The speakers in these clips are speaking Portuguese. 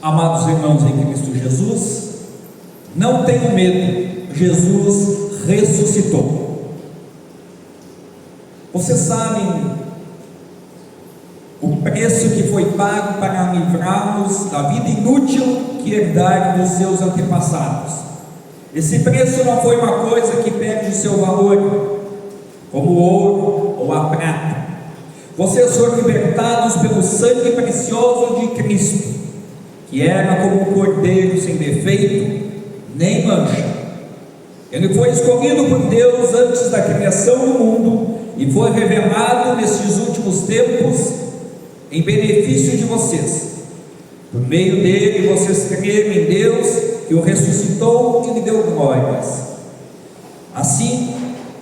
Amados irmãos em Cristo Jesus, não tenham medo, Jesus ressuscitou. Vocês sabem o preço que foi pago para livrarmos da vida inútil que herdaram dos seus antepassados. Esse preço não foi uma coisa que perde o seu valor, como o ouro ou a prata. Vocês foram libertados pelo sangue precioso de Cristo, que era como um cordeiro sem defeito, nem mancha. Ele foi escolhido por Deus antes da criação do mundo e foi revelado nesses últimos tempos em benefício de vocês. Por meio dele, vocês creram em Deus, que o ressuscitou e lhe deu glórias. Assim,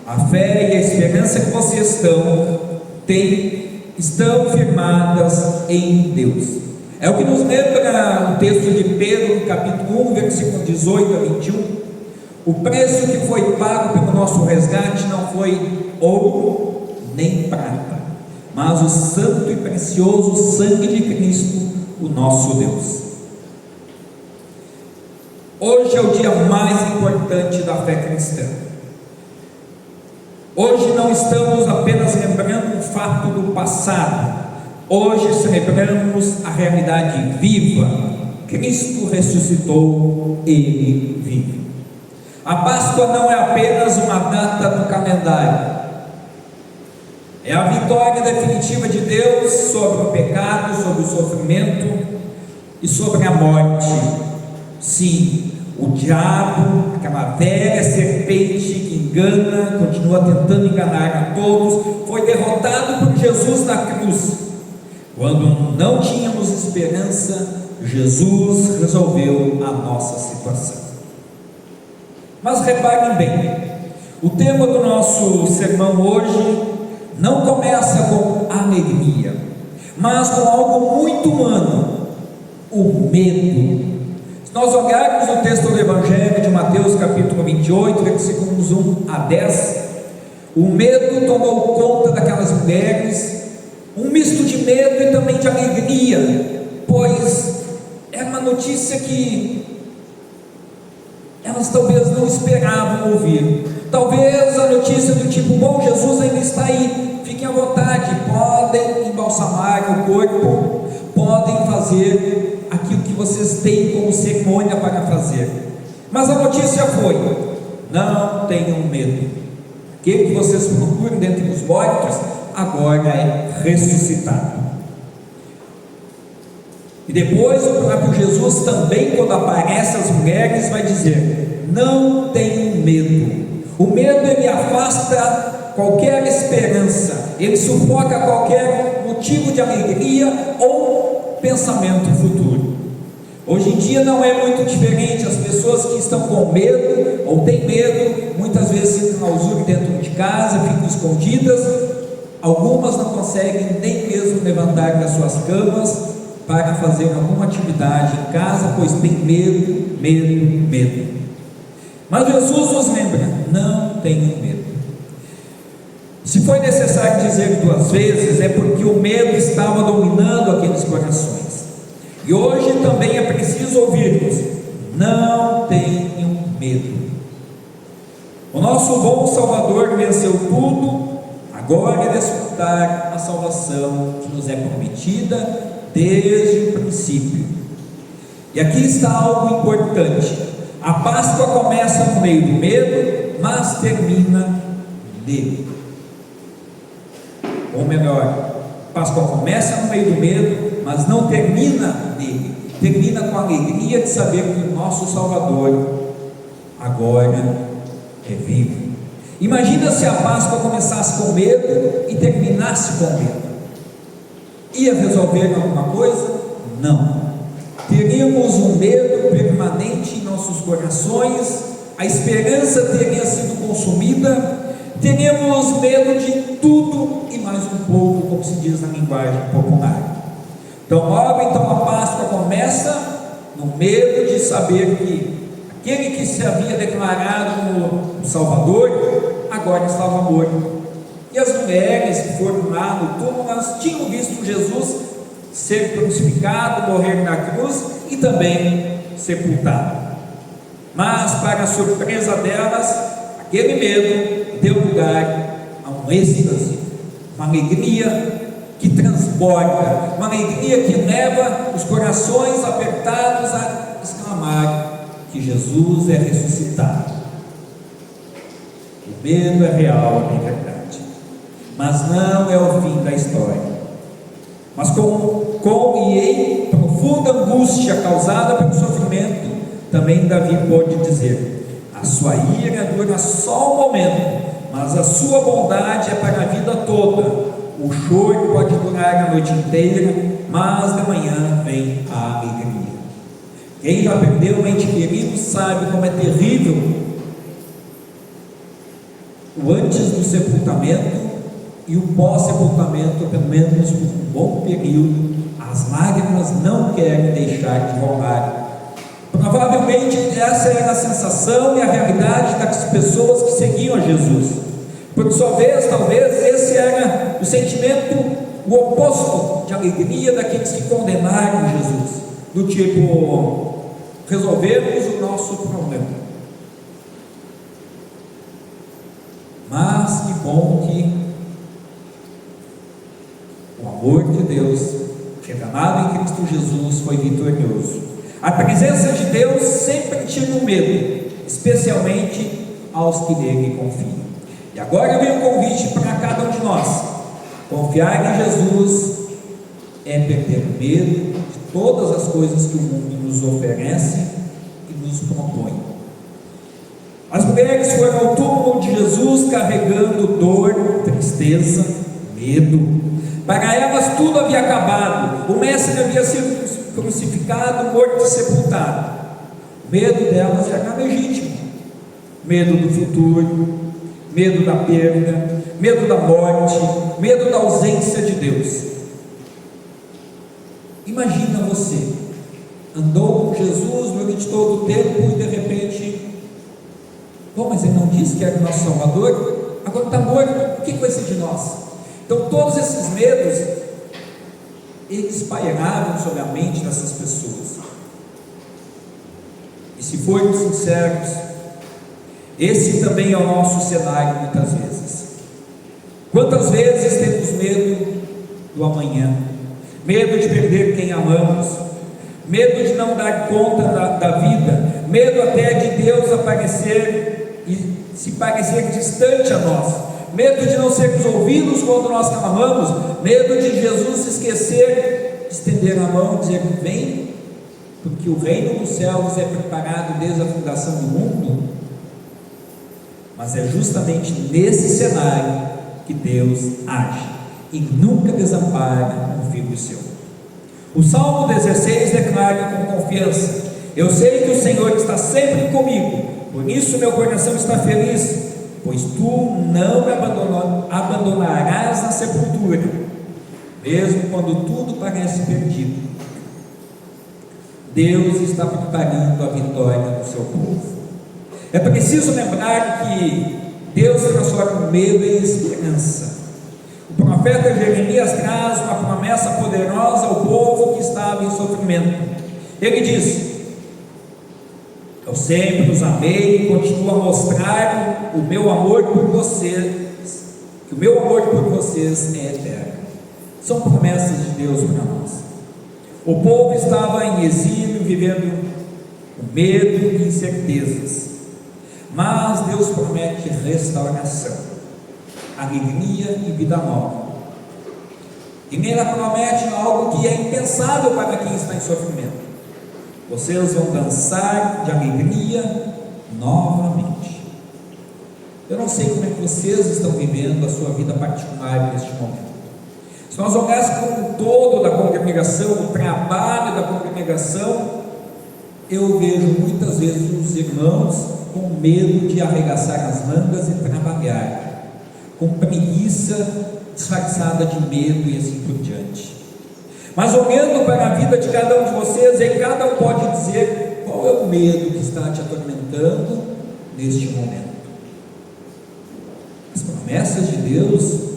a fé e a esperança que vocês têm estão firmadas em Deus. É o que nos lembra o texto de Pedro, capítulo 1, versículo 18 a 21. O preço que foi pago pelo nosso resgate não foi ouro nem prata, mas o santo e precioso sangue de Cristo, o nosso Deus. Hoje é o dia mais importante da fé cristã. Hoje não estamos apenas lembrando um fato do passado. Hoje celebramos a realidade viva. Cristo ressuscitou, Ele vive. A Páscoa não é apenas uma data do calendário, é a vitória definitiva de Deus sobre o pecado, sobre o sofrimento e sobre a morte. Sim, o diabo, aquela velha serpente que engana, continua tentando enganar a todos, foi derrotado por Jesus na cruz. Quando não tínhamos esperança, Jesus resolveu a nossa situação. Mas reparem bem, o tema do nosso sermão hoje não começa com alegria, mas com algo muito humano: o medo. Se nós olharmos o texto do Evangelho de Mateus capítulo 28, versículos 1 a 10, o medo tomou conta daquelas mulheres, um misto de medo e também de alegria, pois é uma notícia que elas talvez não esperavam ouvir. Talvez a notícia do tipo: bom, Jesus ainda está aí, fiquem à vontade, podem embalsamar o corpo, podem fazer aquilo que vocês têm como cerimônia para fazer. Mas a notícia foi: não tenham medo, aquele que vocês procuram dentre os mortos agora é ressuscitado. E depois o próprio Jesus também, quando aparece às mulheres, vai dizer: não tenham medo. O medo, ele afasta qualquer esperança, ele sufoca qualquer motivo de alegria ou pensamento futuro. Hoje em dia não é muito diferente. As pessoas que estão com medo ou têm medo, muitas vezes se enclausuram dentro de casa, ficam escondidas. Algumas não conseguem nem mesmo levantar das suas camas para fazer alguma atividade em casa, pois tem medo. Mas Jesus nos lembra: não tenham medo. Se foi necessário dizer 2 vezes, é porque o medo estava dominando aqueles corações. E hoje também é preciso ouvirmos: não tenham medo. O nosso bom Salvador venceu tudo. Agora é desfrutar a salvação que nos é prometida desde o princípio. E aqui está algo importante: a Páscoa começa no meio do medo, mas termina nele. Ou melhor, a Páscoa começa no meio do medo, mas não termina nele. Termina com a alegria de saber que o nosso Salvador agora é vivo. Imagina se a Páscoa começasse com medo e terminasse com medo. Ia resolver alguma coisa? Não. Teríamos um medo permanente em nossos corações, a esperança teria sido consumida, teríamos medo de tudo e mais um pouco, como se diz na linguagem popular. Então a Páscoa começa no medo de saber que aquele que se havia declarado como Salvador agora estava morto. E as mulheres que foram lá no túmulo, elas tinham visto Jesus ser crucificado, morrer na cruz e também sepultado. Mas, para a surpresa delas, aquele medo deu lugar a um êxtase, uma alegria que transborda, uma alegria que leva os corações apertados a exclamar que Jesus é ressuscitado. O medo é real, é verdade, mas não é o fim da história. Mas com e em profunda angústia causada pelo sofrimento, também Davi pôde dizer: a sua ira dura só um momento, mas a sua bondade é para a vida toda. O choro pode durar a noite inteira, mas de manhã vem a alegria. Quem já perdeu um ente querido sabe como é terrível o antes do sepultamento e o pós-sepultamento. Pelo menos por um bom período, as lágrimas não querem deixar de rolar. Provavelmente essa era a sensação e a realidade das pessoas que seguiam a Jesus. Por sua vez, talvez esse era o sentimento, o oposto de alegria daqueles que condenaram Jesus, do tipo: resolvemos o nosso problema. Mas que bom que o amor de Deus, revelado em Cristo Jesus, foi vitorioso. A presença de Deus sempre tira o medo, especialmente aos que nele confiam. E agora vem um convite para cada um de nós: confiar em Jesus é perder o medo de todas as coisas que o mundo nos oferece e nos propõe. As mulheres foram ao túmulo de Jesus carregando dor, tristeza, medo. Para elas tudo havia acabado, o mestre havia sido crucificado, morto e sepultado. O medo delas era legítimo: medo do futuro, medo da perda, medo da morte, medo da ausência de Deus. Imagina você, andou com Jesus durante todo o tempo e de repente: mas ele não disse que era o nosso Salvador? Agora está morto, o que vai ser de nós? Então todos esses medos, eles pairavam sobre a mente dessas pessoas. E se formos sinceros, esse também é o nosso cenário muitas vezes. Quantas vezes temos medo do amanhã, medo de perder quem amamos, medo de não dar conta da vida, medo até de Deus aparecer e se parecer distante a nós, medo de não sermos ouvidos quando nós clamamos, medo de Jesus se esquecer de estender a mão e dizer: vem, porque o reino dos céus é preparado desde a fundação do mundo. Mas é justamente nesse cenário que Deus age e nunca desampara um filho seu. O Salmo 16 declara com confiança: eu sei que o Senhor está sempre comigo, por isso meu coração está feliz, pois tu não me abandonarás na sepultura, mesmo quando tudo parece perdido. Deus está preparando a vitória do seu povo. É preciso lembrar que Deus transforma o medo em esperança. O profeta Jeremias traz uma promessa poderosa ao povo que estava em sofrimento. Ele diz: eu sempre os amei e continuo a mostrar o meu amor por vocês, que o meu amor por vocês é eterno. São promessas de Deus para nós. O povo estava em exílio, vivendo com medo e incertezas, mas Deus promete restauração, alegria e vida nova. E nele promete algo que é impensável para quem está em sofrimento: vocês vão dançar de alegria novamente. Eu não sei como é que vocês estão vivendo a sua vida particular neste momento. Se nós olhássemos como um todo da congregação, o trabalho da congregação, eu vejo muitas vezes os irmãos com medo de arregaçar as mangas e trabalhar, com preguiça disfarçada de medo e assim por diante. Mas olhando para a vida de cada um de vocês, e cada um pode dizer qual é o medo que está te atormentando neste momento. As promessas de Deus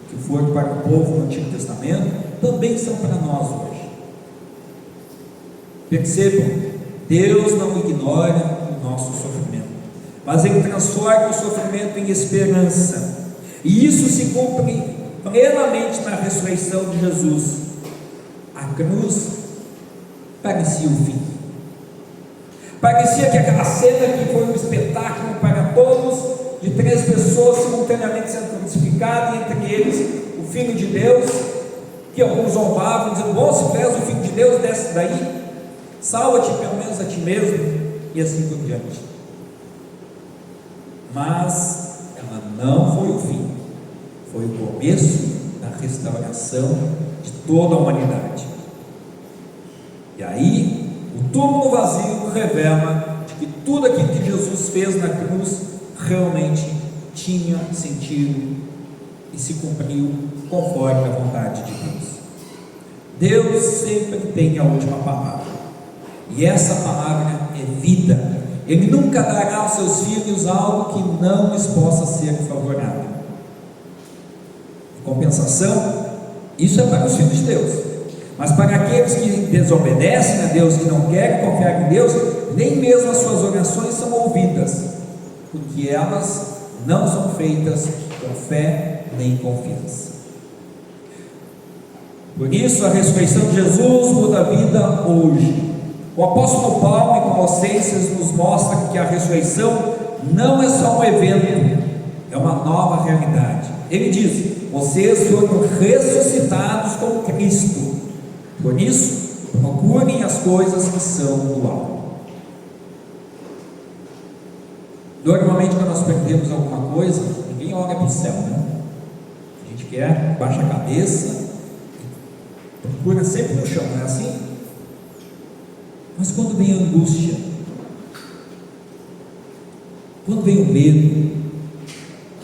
que foram para o povo no Antigo Testamento também são para nós hoje. Percebam, Deus não ignora o nosso sofrimento, mas Ele transforma o sofrimento em esperança, e isso se cumpre plenamente na ressurreição de Jesus. A cruz parecia o fim, parecia que aquela cena que foi um espetáculo para todos, de 3 pessoas simultaneamente sendo crucificadas, e entre eles o Filho de Deus, que alguns zombavam, dizendo: bom, se tu és o Filho de Deus, desce daí, salva-te pelo menos a ti mesmo, e assim por diante. Mas ela não foi o fim, foi o começo da restauração de toda a humanidade. E aí o túmulo vazio revela de que tudo aquilo que Jesus fez na cruz realmente tinha sentido e se cumpriu conforme a vontade de Deus. Deus sempre tem a última palavra, e essa palavra é vida. Ele nunca dará aos seus filhos algo que não lhes possa ser favorável. Em compensação, isso é para os filhos de Deus, mas para aqueles que desobedecem a Deus, que não querem confiar em Deus, nem mesmo as suas orações são ouvidas, porque elas não são feitas com fé nem confiança. Por isso a ressurreição de Jesus muda a vida hoje. O apóstolo Paulo em Colossenses nos mostra que a ressurreição não é só um evento, é uma nova realidade. Ele diz: vocês foram ressuscitados com Cristo, por isso procurem as coisas que são do alto. Normalmente, quando nós perdemos alguma coisa, ninguém olha para o céu, né? A gente quer, baixa a cabeça, procura sempre no chão, não é assim? Mas quando vem a angústia, quando vem o medo,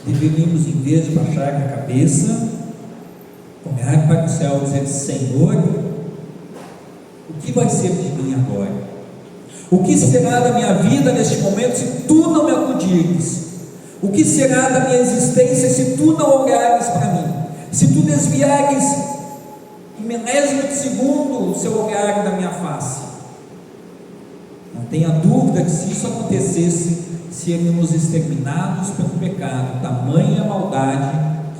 deveríamos, em vez de baixar a cabeça, olhar para o céu e dizer: Senhor, o que vai ser de mim agora? O que será da minha vida neste momento se tu não me acudires? O que será da minha existência se tu não olhares para mim? Se tu desviares em milésimo de segundo o seu olhar da minha face? Não tenha dúvida que se isso acontecesse, seríamos exterminados pelo pecado, tamanha maldade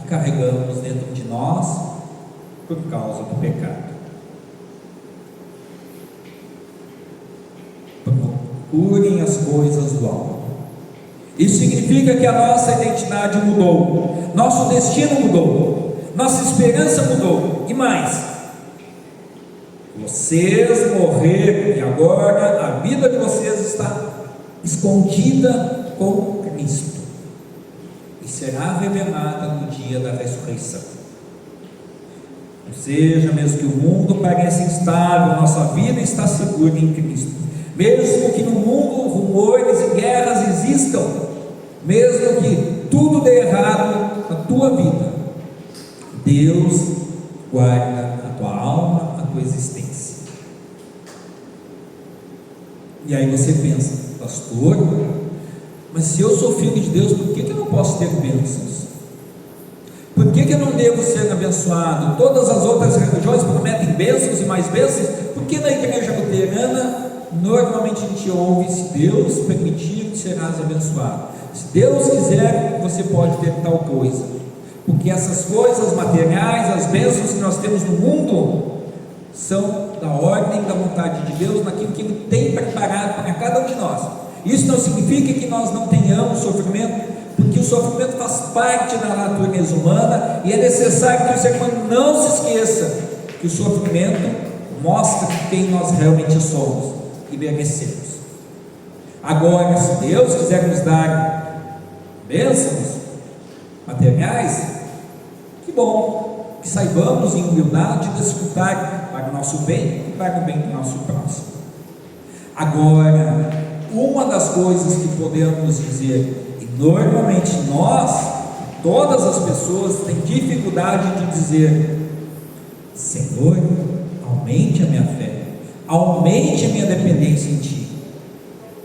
que carregamos dentro de nós por causa do pecado. Procurem as coisas do alto. Isso significa que a nossa identidade mudou, nosso destino mudou, nossa esperança mudou, e mais, vocês morreram e agora a vida de vocês está escondida com Cristo e será revelada no dia da ressurreição. Ou seja, mesmo que o mundo pareça instável, nossa vida está segura em Cristo. Mesmo que no mundo rumores e guerras existam, mesmo que tudo dê errado na tua vida, Deus guarda a tua alma, a tua existência. E aí você pensa: pastor, mas se eu sou filho de Deus, por que eu não posso ter bênçãos? Por que eu não devo ser abençoado? Todas as outras religiões prometem bênçãos e mais bênçãos. Por que na igreja luterana normalmente a gente ouve: se Deus permitir, serás abençoado, se Deus quiser, você pode ter tal coisa? Porque essas coisas materiais, as bênçãos que nós temos no mundo, são da ordem da vontade de Deus, naquilo que Ele tem preparado para cada um de nós. Isso não significa que nós não tenhamos sofrimento, porque o sofrimento faz parte da natureza humana, e é necessário que o ser humano não se esqueça que o sofrimento mostra quem nós realmente somos e merecemos. Agora, se Deus quiser nos dar bênçãos materiais, que bom, que saibamos em humildade desfrutar para o nosso bem e para o bem do nosso próximo. Agora, uma das coisas que podemos dizer, e normalmente nós, todas as pessoas têm dificuldade de dizer: Senhor, aumente a minha fé, aumente a minha dependência em Ti.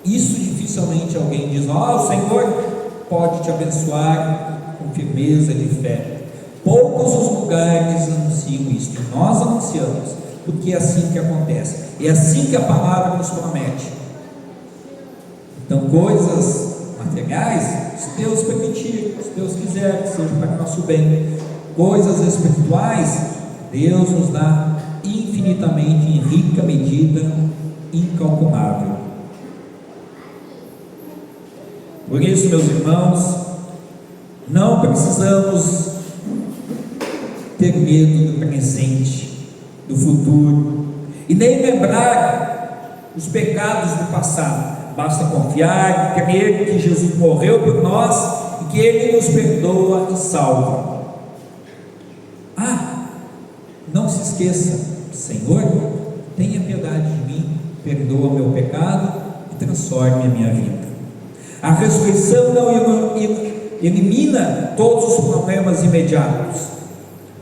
Isso dificilmente alguém diz: o Senhor pode te abençoar com firmeza de fé. Poucos os lugares anunciam isso, e nós anunciamos, porque é assim que acontece, é assim que a palavra nos promete. Então, coisas materiais, se Deus permitir, se Deus quiser, que seja para o nosso bem. Coisas espirituais, Deus nos dá infinitamente, em rica medida, incalculável. Por isso, meus irmãos, não precisamos ter medo do presente, do futuro, e nem lembrar os pecados do passado. Basta confiar e crer que Jesus morreu por nós e que Ele nos perdoa e salva. Não se esqueça, Senhor, tenha piedade de mim, perdoa meu pecado e transforme a minha vida. A ressurreição não elimina todos os problemas imediatos,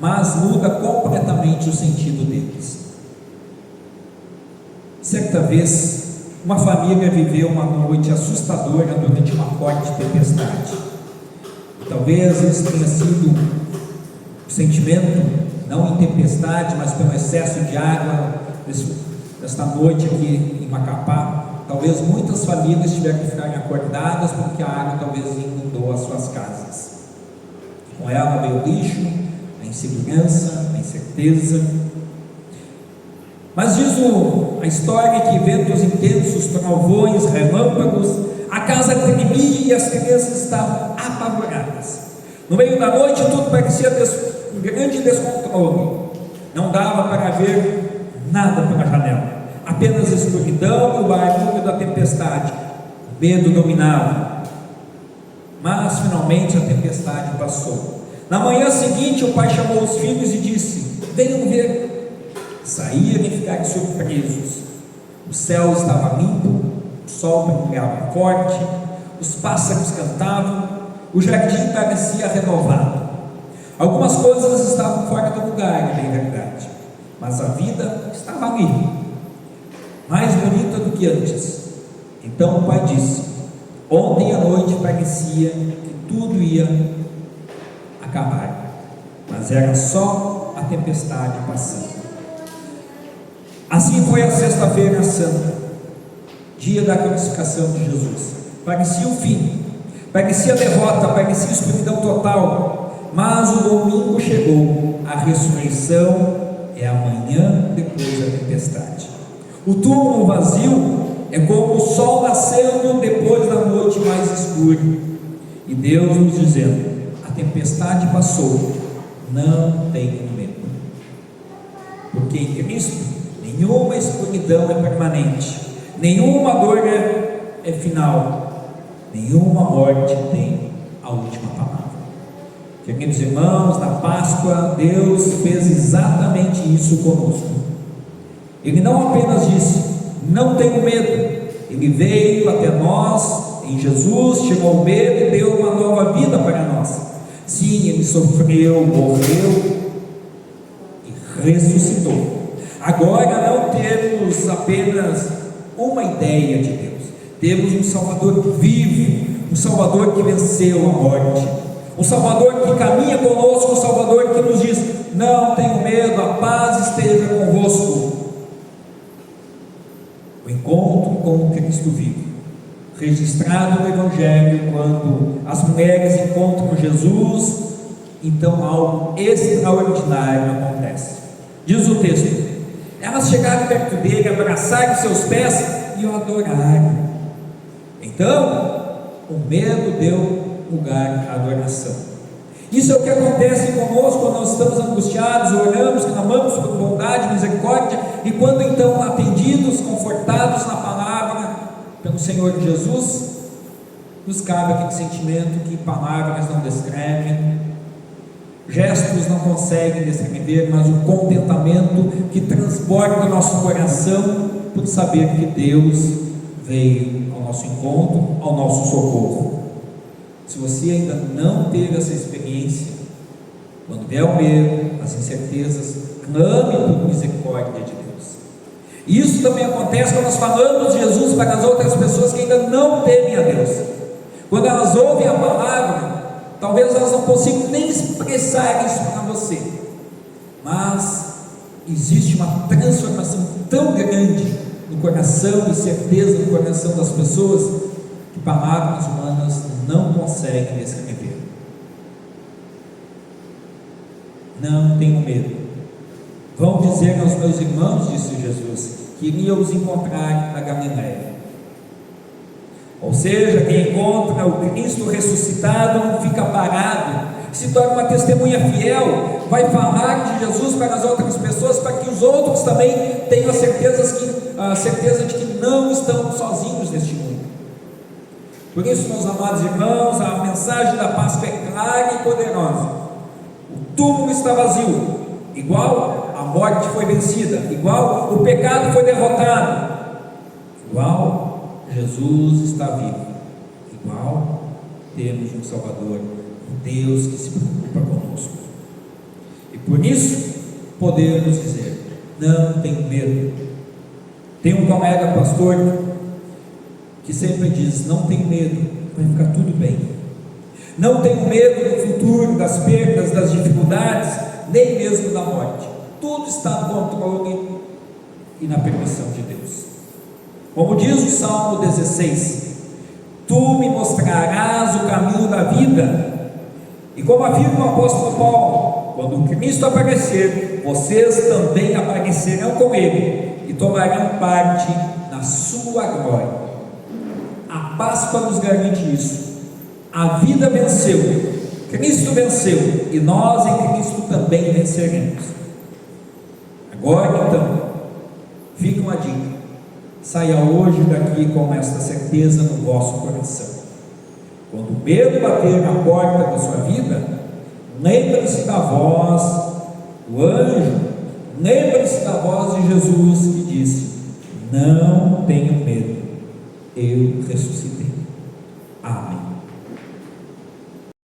mas muda completamente o sentido deles. Certa vez, uma família viveu uma noite assustadora durante uma forte tempestade. Talvez esse tenha sido o sentimento, não em tempestade, mas pelo excesso de água desta noite aqui em Macapá. Talvez muitas famílias tiveram que ficar acordadas porque a água talvez inundou as suas casas. Com ela veio o lixo, a insegurança, a incerteza. Mas diz a história que ventos intensos, trovões, relâmpagos, a casa tremia e as crianças estavam apavoradas. No meio da noite tudo parecia um grande descontrole. Não dava para ver nada pela janela, apenas a escuridão e o barulho da tempestade. O medo dominava. Mas finalmente a tempestade passou. Na manhã seguinte o pai chamou os filhos e disse: venham ver. Saíram e ficaram surpresos. O céu estava limpo, o sol brilhava forte, os pássaros cantavam, o jardim parecia renovado. Algumas coisas estavam fora do lugar, é bem verdade, mas a vida estava ali, mais bonita do que antes. Então o pai disse: ontem à noite parecia que tudo ia acabar, mas era só a tempestade passando. Assim foi a sexta-feira santa, dia da crucificação de Jesus. Parecia o fim, parecia derrota, parecia escuridão total, mas o domingo chegou. A ressurreição é amanhã depois da tempestade. O túmulo vazio é como o sol nascendo depois da noite mais escura, e Deus nos dizendo: a tempestade passou, não tenham medo, porque em Cristo nenhuma escuridão é permanente, nenhuma dor é final, nenhuma morte tem a última palavra. Queridos irmãos, na Páscoa, Deus fez exatamente isso conosco. Ele não apenas disse: não tenho medo, Ele veio até nós, em Jesus, tirou o medo e deu uma nova vida para nós. Sim, Ele sofreu, morreu e ressuscitou. Agora não temos apenas uma ideia de Deus, temos um Salvador vivo, um Salvador que venceu a morte, um Salvador que caminha conosco, um Salvador que nos diz: não tenham medo, a paz esteja convosco. O encontro com o Cristo vivo, registrado no Evangelho, quando as mulheres encontram Jesus, então algo extraordinário acontece. Diz o texto: elas chegaram perto dele, abraçaram seus pés e o adoraram. Então, o medo deu lugar à adoração. Isso é o que acontece conosco quando nós estamos angustiados, oramos, clamamos por bondade, misericórdia, e quando então atendidos, confortados na palavra pelo Senhor Jesus, nos cabe aquele sentimento que palavras não descrevem, gestos não conseguem descrever, mas o contentamento que transborda o nosso coração por saber que Deus veio ao nosso encontro, ao nosso socorro. Se você ainda não teve essa experiência, quando vier o medo, as incertezas, clame por misericórdia de Deus. Isso também acontece quando nós falamos de Jesus para as outras pessoas que ainda não temem a Deus. Quando elas ouvem a palavra, Talvez elas não consigam nem expressar isso para você, mas existe uma transformação tão grande no coração e certeza no coração das pessoas que palavras humanas não conseguem descrever. Não tenho medo. Vão dizer aos meus irmãos, disse Jesus, que iria os encontrar na Galileia. Ou seja, quem encontra o Cristo ressuscitado não fica parado, se torna uma testemunha fiel, vai falar de Jesus para as outras pessoas, para que os outros também tenham a certeza de que não estão sozinhos neste mundo. Por isso, meus amados irmãos, a mensagem da Páscoa é clara e poderosa. O túmulo está vazio, igual a morte foi vencida, igual o pecado foi derrotado, igual Jesus está vivo, igual temos um Salvador, um Deus que se preocupa conosco. E por isso podemos dizer: não tenho medo. Tem um colega pastor que sempre diz: não tenho medo, vai ficar tudo bem. Não tenho medo do futuro, das perdas, das dificuldades, nem mesmo da morte. Tudo está no controle e na permissão de Deus. Como diz o Salmo 16: tu me mostrarás o caminho da vida. E como afirma o apóstolo Paulo, quando o Cristo aparecer, vocês também aparecerão com ele e tomarão parte na sua glória. A Páscoa nos garante isso. A vida venceu, Cristo venceu, e nós em Cristo também venceremos. Agora então, fica uma dica: saia hoje daqui com esta certeza no vosso coração. Quando o medo bater na porta da sua vida, lembre-se da voz do anjo, lembre-se da voz de Jesus que disse: não tenham medo, eu ressuscitei. Amém.